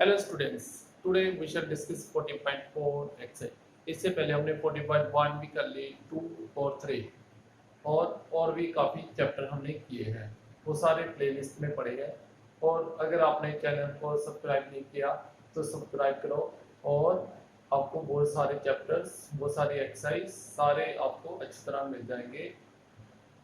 Hello students, today we shall discuss 40.4 exercise. इससे पहले हमने 40.1 भी कर ली, 2 और 3 और भी काफ़ी चैप्टर हमने किए हैं। वो सारे प्लेलिस्ट में पड़े हैं। और अगर आपने चैनल को सब्सक्राइब नहीं किया तो सब्सक्राइब करो, और आपको बहुत सारे चैप्टर्स, बहुत सारी एक्सरसाइज सारे आपको अच्छी तरह मिल जाएंगे।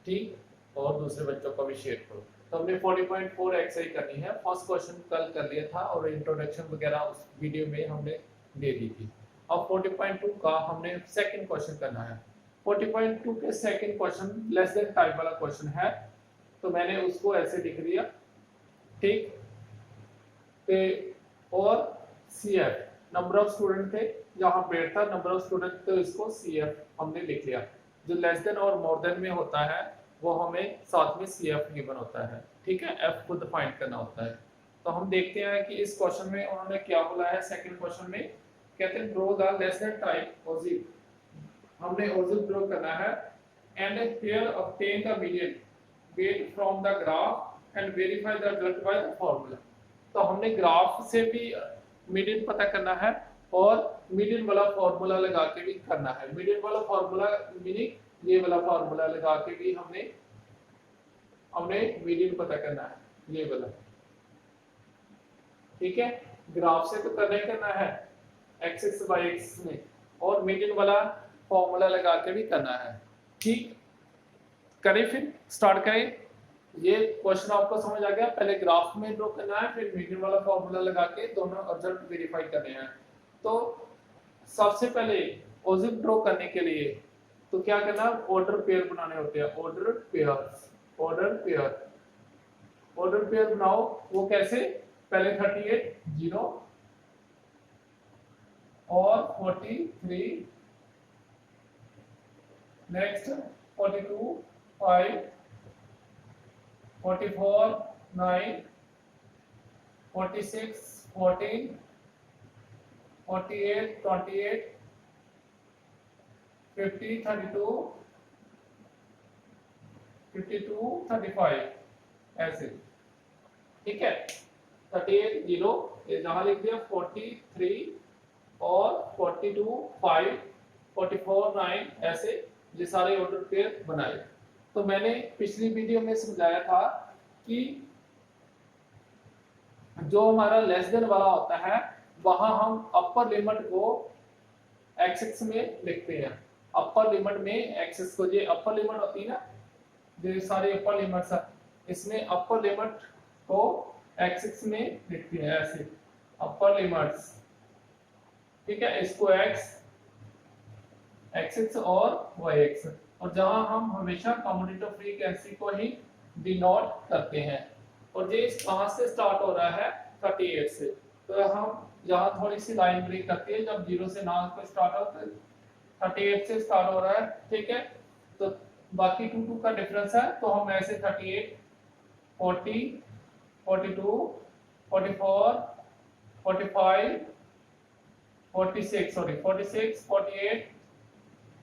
ठीक, और दूसरे बच्चों को भी शेयर करो। तो हमने 40.4 एक्सरसाइज करनी है। फर्स्ट क्वेश्चन कल कर लिया था और इंट्रोडक्शन वगैरह उस वीडियो में हमने दे दी थी। अब 40.2 का हमने सेकंड क्वेश्चन करना है। 40.2 के second question less than type वाला क्वेश्चन है, तो मैंने उसको ऐसे लिख दिया। ठीक, पे और CF नंबर ऑफ स्टूडेंट थे, जहां पेड था नंबर ऑफ स्टूडेंट, तो इसको CF हमने लिख लिया। जो लेस देन और मोर देन में होता है वो हमें साथ में CF गिवन होता है। ठीक है, F खुद फाइंड करना होता है। तो हम देखते हैं कि इस क्वेश्चन में उन्होंने क्या बोला है। सेकंड क्वेश्चन में कहते हैं draw the less than type ऑजिल। हमने ऑजिल ड्रॉ करना है and here obtain the median weight from the graph and verify the result by the formula. तो हमने ग्राफ से भी मीडियन पता करना है और मीडियन वाला फार्मूला लगा के भी करना है। मीडियन वाला फार्मूला मीनिंग ये वाला फार्मूला लगा के भी हमने मीडियन पता करना है, ये वाला। ठीक है, ग्राफ से तो करना ही करना है एक्स एक्स वाई एक्स में, और मीडियन वाला फार्मूला लगा के भी करना है। ठीक, करें फिर स्टार्ट करें। ये क्वेश्चन आपको समझ आ गया। पहले ग्राफ में ड्रॉ करना है, फिर मीडियन वाला फार्मूला लगा के दोनों रिजल्ट वेरीफाई करने हैं। तो सबसे पहले ऑजिल ड्रॉ करने के लिए तो क्या करना, ऑर्डर पेयर बनाने होते हैं। ऑर्डर पेयर बनाओ। वो कैसे, पहले 38 0 और 43, नेक्स्ट 42 5, 44 9, 46 14, 48 28, 50 32, 52 35, ऐसे। ठीक है, 38 0 ये जहां लिख दिया, 43 और 42 5, 44 9, ऐसे ये सारे ऑर्डर पेयर बनाए। तो मैंने पिछली वीडियो में समझाया था कि जो हमारा लेस देन वाला होता है वहां हम अपर लिमिट को एक्स एक्स में लिखते हैं। अपर लिमिट में एक्स एक्स को, ये अपर लिमिट होती है ना, ये सारी अपर लिमिट्स है, इसमें अपर लिमिट को एक्स एक्स में लिखते हैं ऐसे, अपर लिमिट्स। ठीक है, इसको एक्स एक्स और वाई एक्स, और जहां हम हमेशा कम्यूटेटिव फ्रीक्वेंसी को ही डिनोट करते हैं। और ये कहां से स्टार्ट हो रहा है, 38 से। तो हम यहाँ थोड़ी सी लाइन ब्रेक करती है, जब 0 से ना को स्टार्ट हो तो 38 से स्टार्ट हो रहा है। ठीक है, तो बाकी 2 का डिफरेंस है, तो हम ऐसे 38 40 42 44 45 46 46 48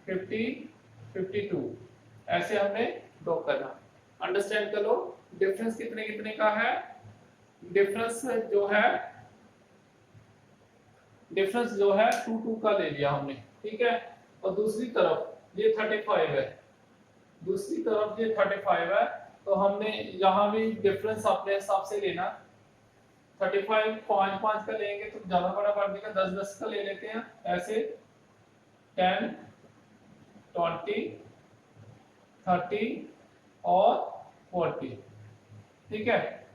50 52, ऐसे हमने ड्रॉ करना। अंडरस्टैंड कर लो डिफरेंस कितने कितने का है। डिफरेंस जो है 2 का ले लिया हमने। ठीक है, और दूसरी तरफ ये 35 है, दूसरी तरफ ये 35 है, तो हमने यहाँ भी डिफरेंस अपने हिसाब से लेना। 35 5 5 का लेंगे तो ज्यादा बड़ा पड़ जाएगा, 10 10 का ले लेते हैं ऐसे, 10 20 30 और 40। ठीक है,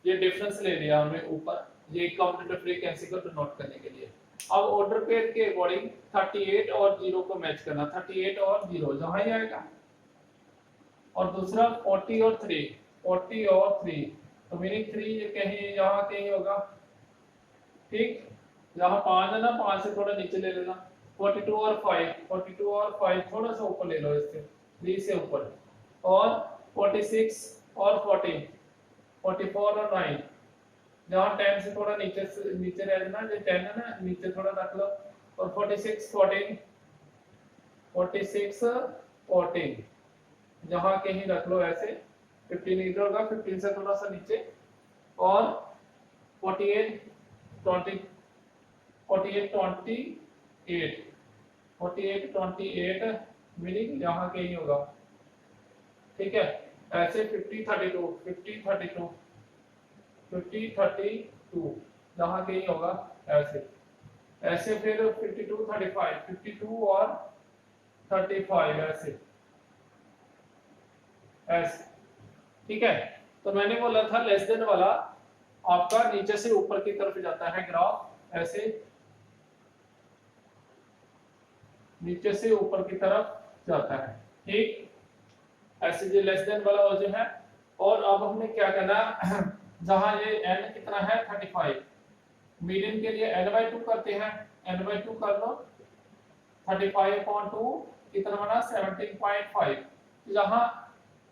ये डिफरेंस ले लिया हमने ऊपर, ये कम्यूटेटिव फ्रीक्वेंसी को डिनोट करने के लिए। अब ऑर्डर पेयर के अकॉर्डिंग 38 और 0 को मैच करना, 38 और 0 जहां ही आएगा, और दूसरा 40 और 3, 40 और 3, तो मीनिंग 3 कहीं यहाँ कहीं होगा। ठीक, यहाँ 5 है ना, 5 से थोड़ा नीचे ले लेना। 42 और 5, 42 और 5 थोड़ा सा ऊपर ले लो, इससे 3 से ऊपर, और 46 और 14, 44 और 9, जहाँ 10 से थोड़ा नीचे रह लेना, जो 10 है ना नीचे थोड़ा रख लो, और 46 14, 46 14 जहाँ कहीं रख लो ऐसे। 15 इधर होगा, 15 से थोड़ा सा नीचे, और 48 20 48 28 48 28 मीनिंग यहाँ के ही होगा, ठीक है। ऐसे 50 32 50 32 50 32 यहाँ के ही होगा ऐसे। ऐसे फिर 52 35 52 और 35 ऐसे ऐसे, ठीक है। तो मैंने बोला था लेस देन वाला आपका नीचे से ऊपर की तरफ जाता है ग्राफ, ऐसे नीचे से ऊपर की तरफ जाता है, ठीक। ऐसे जो लेस देन वाला जो है, और अब हमने क्या करना जहां ये n कितना है 35, मीडियन के लिए n/2 करते हैं, n/2 कर लो 35/2 कितना बना 17.5। जहां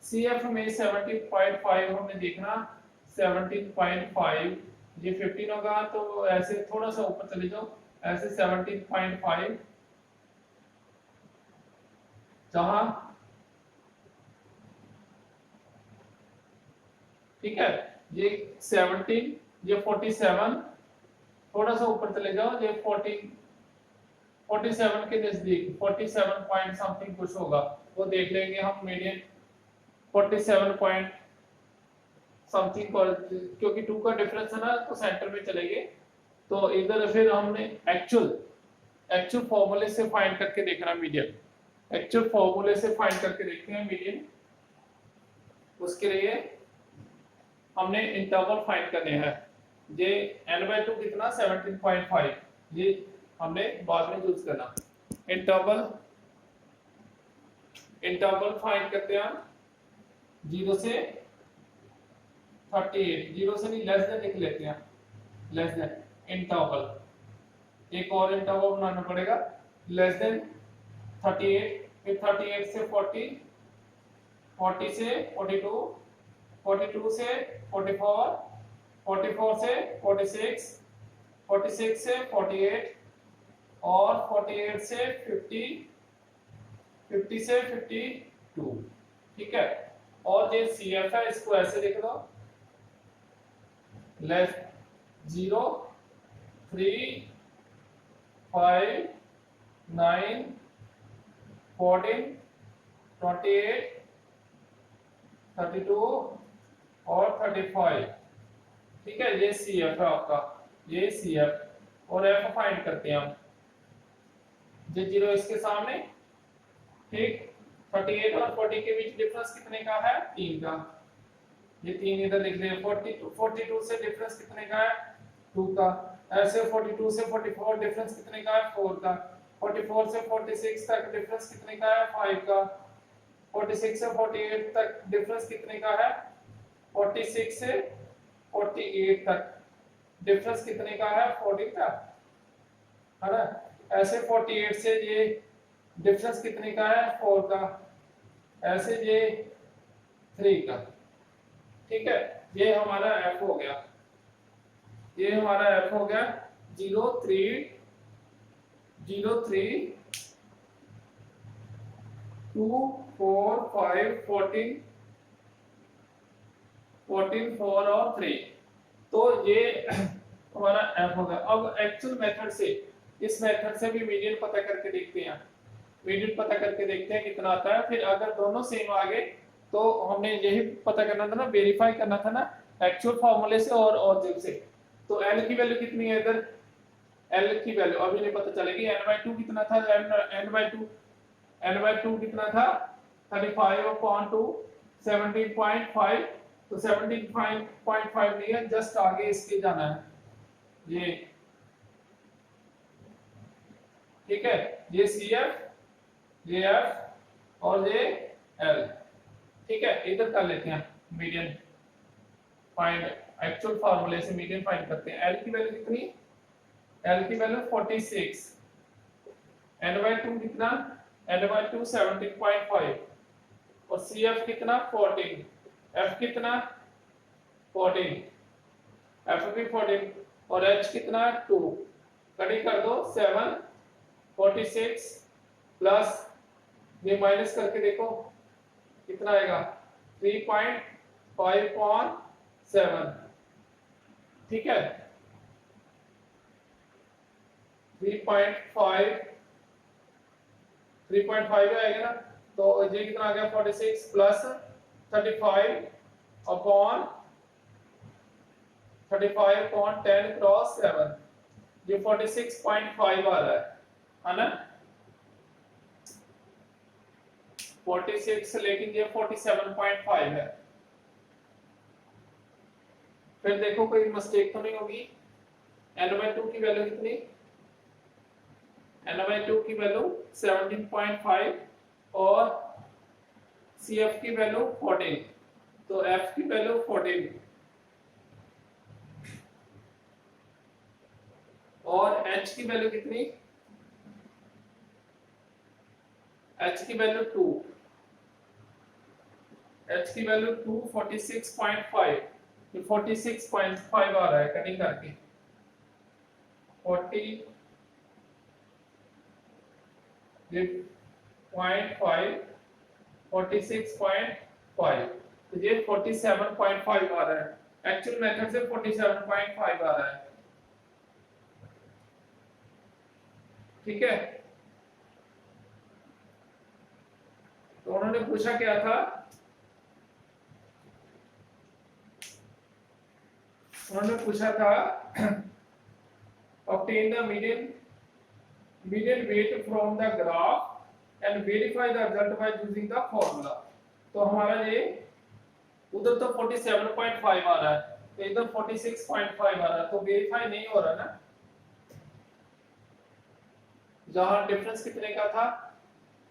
CF में 17.5 हमने देखना 17.5 ये 15 होगा, तो ऐसे थोड़ा सा ऊपर चले जाओ, ऐसे 17.5 जहां, ठीक है। ये 17 ये 47 थोड़ा सा ऊपर चले जाओ, ये 47 के नजदीक 47 पॉइंट समथिंग कुछ होगा, वो देख लेंगे हम मीडियन 47 पॉइंट समथिंग पर, क्योंकि 2 का डिफरेंस है ना तो सेंटर में चलेंगे। तो इधर फिर हमने एक्चुअल फॉर्मूले से फाइंड करके देखना मीडियन, एक्चुअल फॉर्मूले से फाइंड करके देखते हैं मीडियन। उसके लिए हमने इंटरवल फाइंड करने हैं, ये n/2 कितना 17.5, ये हमने बाद में यूज करना। इंटरवल फाइंड करते हैं 0 से 38, 0 से नहीं लेस देन लिख लेते हैं, लेस देन इंटरवल, एक और इंटरवल बनाना पड़ेगा लेस देन 38, फिर 38 से 40, 40 से 42, 42 से 44, 44 से 46, 46 से 48 और 48 से 50, 50 से 52, ठीक है। और ये CF है, इसको ऐसे लिख दो लेस 0 3 5 9 14 28 32 और 35, ठीक है। ये CF है आपका, ये CF, और F फाइंड करते हैं हम, ये 0 इसके सामने, ठीक। 38 और 40 के बीच डिफरेंस कितने का है 3 का, ये 3 इधर लिख लें। 42 से डिफरेंस कितने का है 2 का, ऐसे 42 से 44 डिफरेंस कितने का है 4 का, 44 से 46 तक डिफरेंस कितने का है 5 का, 46 से 48 तक डिफरेंस कितने का है, 46 से 48 तक डिफरेंस कितने का है 40 का, है ना। ऐसे 48 से ये डिफरेंस कितने का है 4 का, ऐसे ये 3 का, ठीक है। ये हमारा F हो गया, ये हमारा F हो गया 0 3 2 4 5 14 4 और 3, तो ये हमारा F हो गया। अब एक्चुअल मेथड से, इस मेथड से भी मीडियन पता करके देखते हैं, मीडियन पता करके देखते हैं कितना आता है। फिर अगर दोनों सेम आ गए तो हमने यही पता करना था ना, वेरीफाई करना था ना एक्चुअल फार्मूले से और ऑब्जेक्ट से। तो L की वैल्यू कितनी है इधर, L की वैल्यू अभी नहीं पता चलेगी। n/2 कितना था, n/2 कितना था 35/2 17.5, तो 17.5 नहीं है, जस्ट आगे इसके जाना है ये, ठीक है। ये CF, ये F और ये L, ठीक है। इधर कर लेते हैं मीडियन फाइंड, एक्चुअल फार्मूले से मीडियन फाइंड करते हैं। L की वैल्यू कितनी, L की वैल्यू 46, n/2 कितना, n/2 17.5 और CF कितना 14, F कितना 14, F भी 14 और H कितना 2, कड़ी कर दो 7 46 प्लस ये माइनस करके देखो कितना आएगा 3.5/7, ठीक है। 3.5 आएगा ना, तो ये कितना आ गया 46 प्लस 35 अपॉन 35 अपॉन 10 क्रॉस 7, ये 46.5 आ रहा है ना 46, लेकिन ये 47.5 है। फिर देखो कोई मिस्टेक तो नहीं होगी। n/2 की वैल्यू कितनी, n/2 की वैल्यू 17.5 और CF की वैल्यू 14, तो F की वैल्यू 14 और H की वैल्यू कितनी, H की वैल्यू 2, H की वैल्यू 2 46.5, ये 46.5 आ रहा है कटिंग करके 40 0.5 46.5, तो ये 47.5 आ रहा है। एक्चुअल मेथड से 47.5 आ रहा है। ठीक है, तो उन्होंने पूछा क्या था, उन्होंने पूछा था obtain the median weight from the graph and verify the result by using the formula। तो हमारा ये उधर तो 47.5 आ रहा है, तो इधर 46.5 आ रहा है, तो वेरीफाई नहीं हो रहा ना। जहां डिफरेंस कितने का था,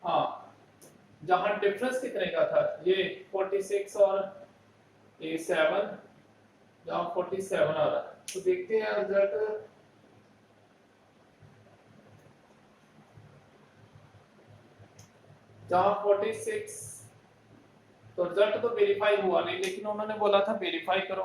हाँ जहां डिफरेंस कितने का था, ये 46 और ये 7, जहां 47 आ रहा है, तो देखते हैं रिजल्ट। जहां 46, तो रिजल्ट तो वेरीफाई हुआ नहीं, लेकिन उन्होंने बोला था वेरीफाई करो।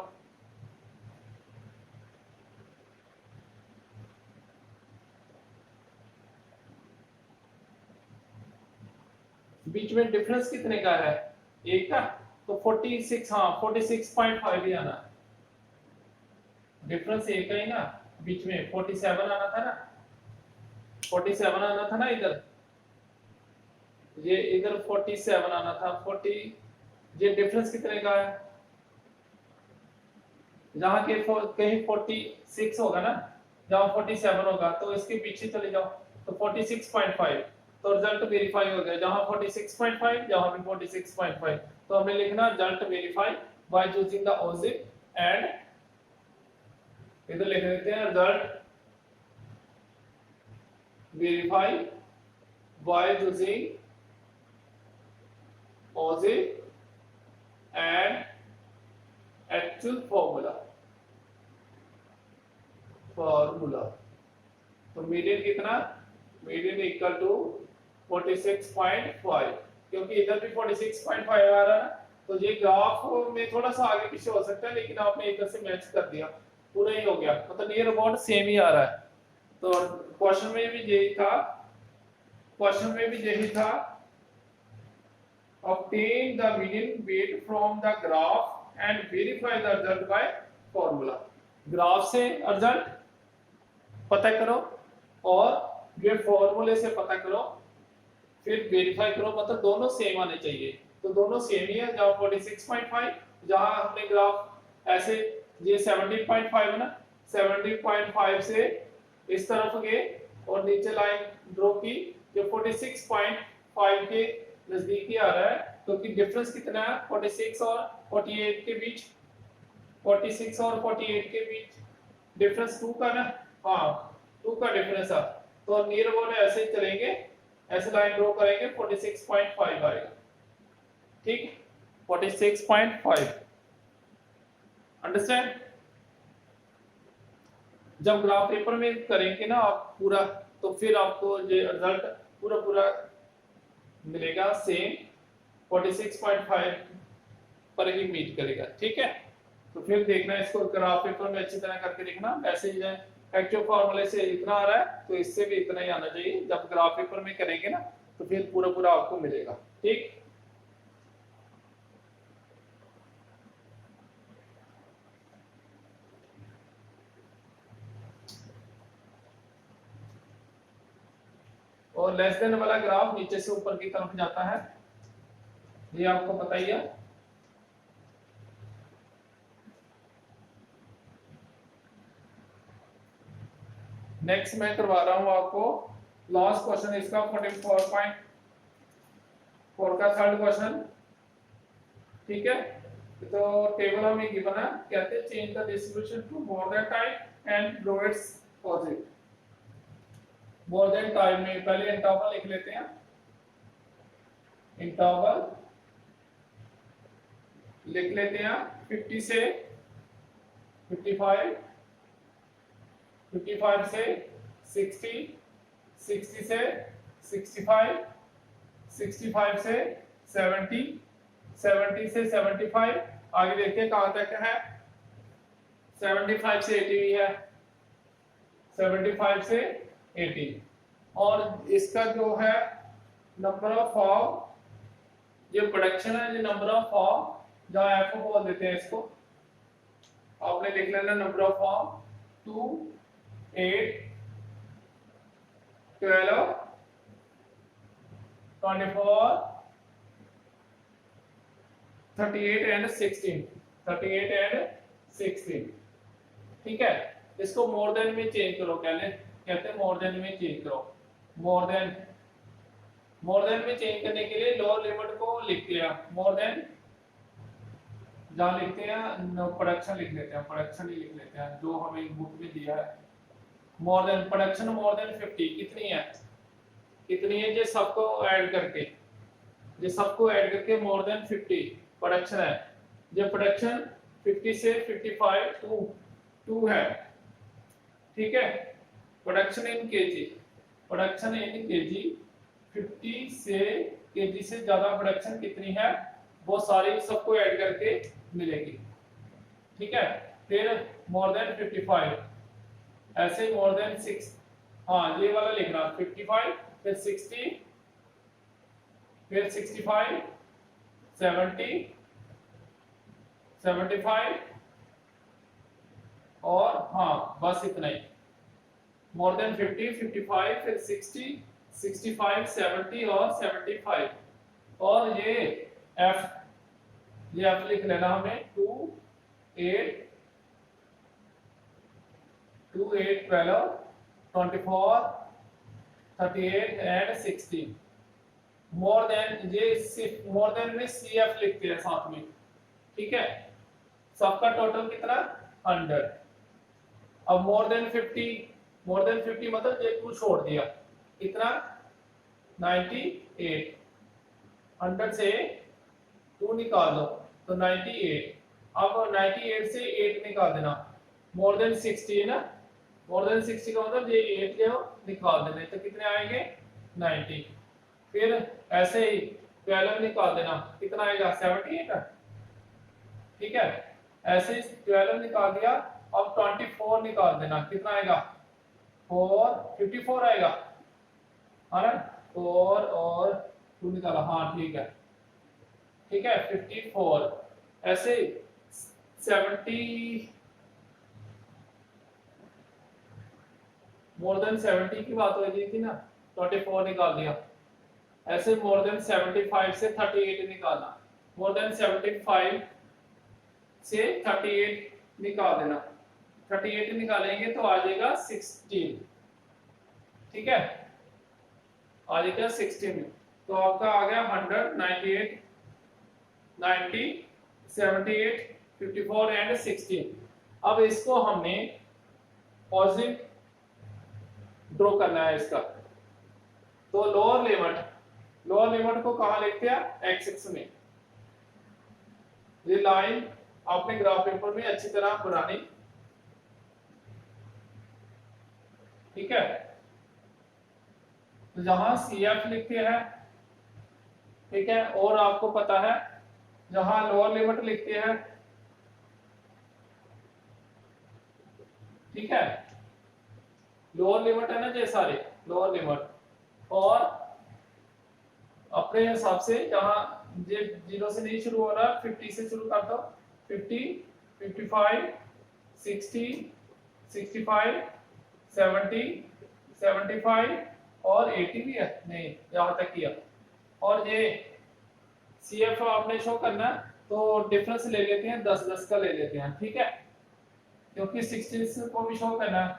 बीच में डिफरेंस कितने का है, एक का, तो 46, हाँ 46.5 ही आना, डिफरेंस एक का ही ना, बीच में 47 आना था ना, 47 आना था ना इधर, ये इधर 47 आना था 40, ये डिफरेंस कितने का है, जहां के कहीं 46 होगा ना, जहां 47 होगा, तो इसके पीछे चले जाओ, तो 46.5, तो रिजल्ट वेरीफाई हो गया, जहां 46.5 जहां भी 46.5, तो हमें लिखना result verify by using the ऑजिट एंड, इधर लिख देते हैं रिजल्ट वेरीफाई बाय यूजिंग ऑजिट एंड एक्चुअल फॉर्मूला। तो मीडियन कितना, मीडियन इक्वल टू 46.5, क्योंकि इधर भी 46.5 आ रहा है ना, तो ये ग्राफ में थोड़ा सा आगे पीछे हो सकता है, लेकिन आपने इधर से मैच कर दिया, पूरा ही हो गया, मतलब नियर अबाउट सेम ही आ रहा है। तो क्वेश्चन में भी यही था, क्वेश्चन में भी यही था, obtain the median weight from the graph and verify the result by formula। Graph से रिजल्ट पता करो और ये फॉर्मूले से पता करो, फिर वेरीफाई करो, मतलब दोनों सेम आने चाहिए, तो दोनों सेम ही है। जहां 46.5, जहां हमने ग्राफ ऐसे, ये 17.5 है ना, 17.5 से इस तरफ गए और नीचे लाइन ड्रॉ की, जो 46.5 के नजदीक ही आ रहा है, तो कि डिफरेंस कितना है 46 और 48 के बीच, 46 और 48 के बीच डिफरेंस 2 का ना, हाँ 2 का डिफरेंस है, तो नियर अबाउट ऐसे ही चलेंगे, ऐसे लाइन ड्रॉ करेंगे, 46.5 आएगा, ठीक 46.5, अंडरस्टैंड। जब ग्राफ पेपर में करेंगे ना आप पूरा, तो फिर आपको ये रिजल्ट पूरा पूरा मिलेगा, सेम 46.5 पर ही मीट करेगा, ठीक है। तो फिर देखना इसको ग्राफ पेपर में अच्छी तरह करके देखना, वैसे ही एक्चुअल फॉर्मूले से इतना आ रहा है, तो इससे भी इतना ही आना चाहिए, जब ग्राफ पेपर में करेंगे ना, तो फिर पूरा पूरा आपको मिलेगा, ठीक। और लेस देन वाला ग्राफ नीचे से ऊपर की तरफ जाता है, ये आपको पता ही है। नेक्स्ट मैं करवा रहा हूं आपको लास्ट क्वेश्चन इसका 44.4 का थर्ड क्वेश्चन। ठीक है, तो टेबल हमें गिवन है, कहते हैं change the distribution to more than type and draw its positive. More than type में पहले इंटरवल लिख लेते हैं, इंटरवल लिख लेते हैं 50 से 55, 55 से 60, 60 से 65, 65 से 70, 70 से 75, आगे देखिए कहां तक है, 75 से 80 भी है, 75 से 80। और इसका जो है नंबर ऑफ फॉर्म, ये प्रोडक्शन है, जो नंबर ऑफ फॉर्म जहां एफ बोल देते हैं इसको, आपने लिख लेना number of form 2, 8, 12, 24, 38 and 16, 38 and 16। ठीक है, इसको मोर देन में चेंज करो, कहते हैं मोर देन में चेंज करो। मोर देन में चेंज करने के लिए लोअर लिमिट को लिखते हैं, मोर देन जहां लिखते हैं प्रोडक्शन लिख लेते हैं, प्रोडक्शन ही लिख लेते हैं जो हमें बुक में दिया है। More than production more than 50 कितनी है, ये सबको ऐड करके, मोर देन 50 प्रोडक्शन है। जो प्रोडक्शन 50 से 55 2 है। ठीक है, प्रोडक्शन इन केजी, 50 से केजी से ज्यादा प्रोडक्शन कितनी है, वो सारी सबको ऐड करके मिलेगी। ठीक है, फिर मोर देन 55, ऐसे मोर देन 6, हाँ ये वाला लिखना 55, फिर 60, फिर 65, 70, 75 और हाँ बस इतना ही। मोर देन 50, 55, फिर 60, 65, 70 और 75। और ये एफ लिख लेना हमें 2, 8, 12, 24, 38 एंड 16। मोर देन, ये सिर्फ मोर देन में सी एफ लिखते हैं साथ में। ठीक है, सबका टोटल कितना 100। अब मोर देन 50 मतलब ये टू छोड़ दिया, कितना 98, 100 से 2 निकाल दो तो 98। अब 98 से 8 निकाल देना, मोर देन 60 है ना, मोर देन 60 का मतलब ये 8 जो निकाल देना, तो कितने आएंगे 90। फिर ऐसे ही 12 निकाल देना, कितना आएगा 78। ठीक है, ऐसे ही 12 निकाल दिया। अब 24 निकाल देना, कितना आएगा 54 आएगा, है ना, 4 और 2 निकाला, हाँ ठीक है 54। ऐसे 70, मोर देन 70 की बात हो रही थी ना, 24 निकाल दिया। ऐसे मोर देन 75 से 38 निकालना, मोर देन 75 से 38 निकाल देना, 38 निकालेंगे तो आ जाएगा 16। ठीक है, आ जाएगा 16। तो आपका आ गया 100, 98, 90, 78, 54 एंड 16। अब इसको हमने पॉजिटिव ड्रॉ करना है इसका। तो लोअर लिमिट को कहां लिखते हैं, एक्स एक्स में। ये लाइन आपने ग्राफ पेपर में अच्छी तरह बनानी। ठीक है, तो जहां सी एफ लिखते हैं, ठीक है, और आपको पता है जहां लोअर लिमिट लिखते हैं, ठीक है, लोअर लिमिट है ना, ये सारे लोअर लिमिट, और अपने हिसाब से जहां ये 0 से नहीं शुरू हो रहा, 50 से शुरू कर दो, 50, 55, 60, 65, 70, 75 और 80 भी है, नहीं यहाँ तक किया। और ये CF आपने शो करना है, तो डिफरेंस ले लेते हैं, 10-10 का ले लेते हैं, ठीक है, क्योंकि 16 को भी शो करना है,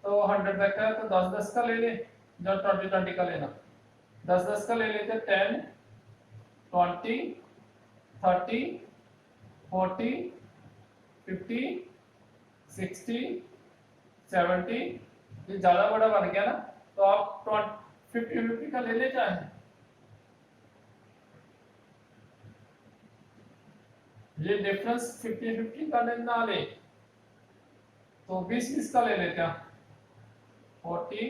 तो 100 तक का है, तो 10-10 का ले लें, जब 20-20 का लेना, 10-10 का ले लेते हैं, 10, 20, 30, 40, 50, 60, 70, ये ज्यादा बड़ा बन गया ना, तो आप 50-50 का ले ले चाहे, ये डिफरेंस 50-50 का ना ले, तो 20-20 का ले लेते हैं, 40,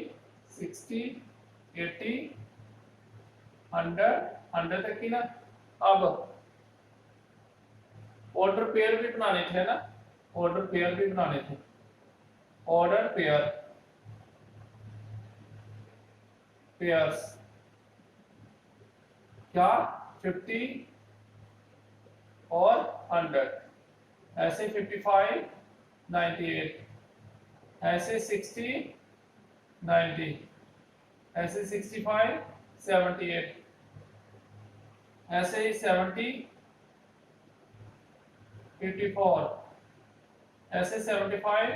60, 80, 100 तक की ना। अब ऑर्डर पेयर भी बनाने थे ना, ऑर्डर पेयर भी बनाने थे, ऑर्डर पेयर्स क्या, 50 और 100, ऐसे 55, 98, ऐसे 60, 90, ऐसे 65, 78, ऐसे ही 70, 54, ऐसे 75,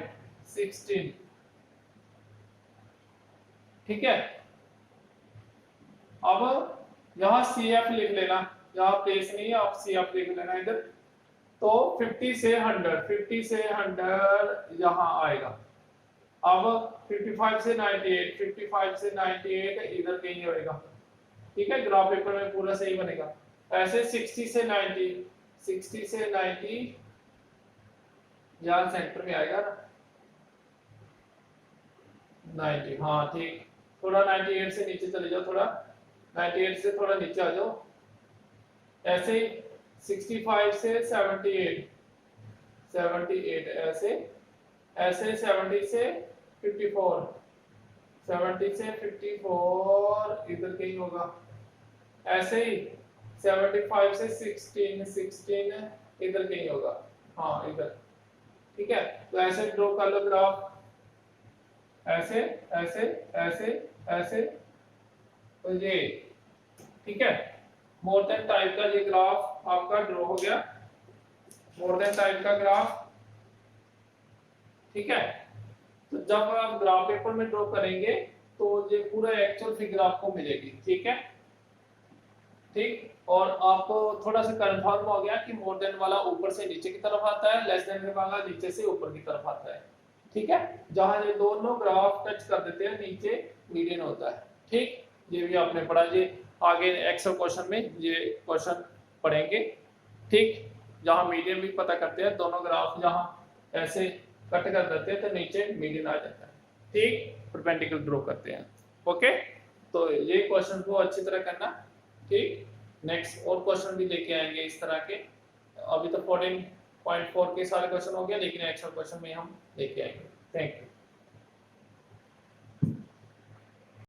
16, ठीक है। अब यहां CF लिख लेना, यहां प्लेस नहीं है, आप CF लिख लेना इधर, तो 50 से 100 यहां आएगा। अब 55 से 98, 55 से 98 इधर कहीं होएगा, ठीक है, ग्राफ पेपर में पूरा सही बनेगा। ऐसे 60 से 90, 60 से 90 यहाँ सेंटर में आएगा ना, 90, हाँ ठीक, थोड़ा 98 से नीचे चले जाओ, थोड़ा 98 से थोड़ा नीचे आ जाओ, ऐसे 65 से 78, 78 ऐसे, ऐसे 70 से 54, 70 से 54 इधर कहीं होगा, ऐसे ही 75 से 16, 16 इधर कहीं होगा, हाँ इधर, ठीक है। तो ऐसे ड्रॉ कर लो ग्राफ, ऐसे ऐसे ऐसे ऐसे, तो ये ठीक है, मोर देन टाइप का ये ग्राफ आपका ड्रॉ हो गया, मोर देन टाइप का ग्राफ, ठीक है। तो जब आप ग्राफ पेपर में ड्रॉ करेंगे तो ये पूरा एक्चुअल फिगर आपको मिलेगी, ठीक है, ठीक। और आपको थोड़ा सा कंफर्म हो गया कि मोर देन वाला ऊपर से नीचे की तरफ आता है, लेस देन वाला नीचे से ऊपर की तरफ आता है, ठीक है। जहां ये दोनों ग्राफ टच कर देते हैं नीचे मीडियन होता है, ठीक। ये भी आपने पढ़ा, ये आगे एक्सेल क्वेश्चन में ये क्वेश्चन पढ़ेंगे, ठीक, जहां मीडियन भी पता करते हैं, दोनों ग्राफ जहां ऐसे कट कर देते हैं तो नीचे मीडियन आ जाता है, ठीक, परपेंडिकुलर ड्रॉ करते हैं, ओके। तो ये क्वेश्चन को अच्छी तरह करना, ठीक। नेक्स्ट और क्वेश्चन भी लेके आएंगे इस तरह के, अभी तो 14.4 के सारे क्वेश्चन हो गया, लेकिन एक्स्ट्रा क्वेश्चन में हम लेके आएंगे। Thank you.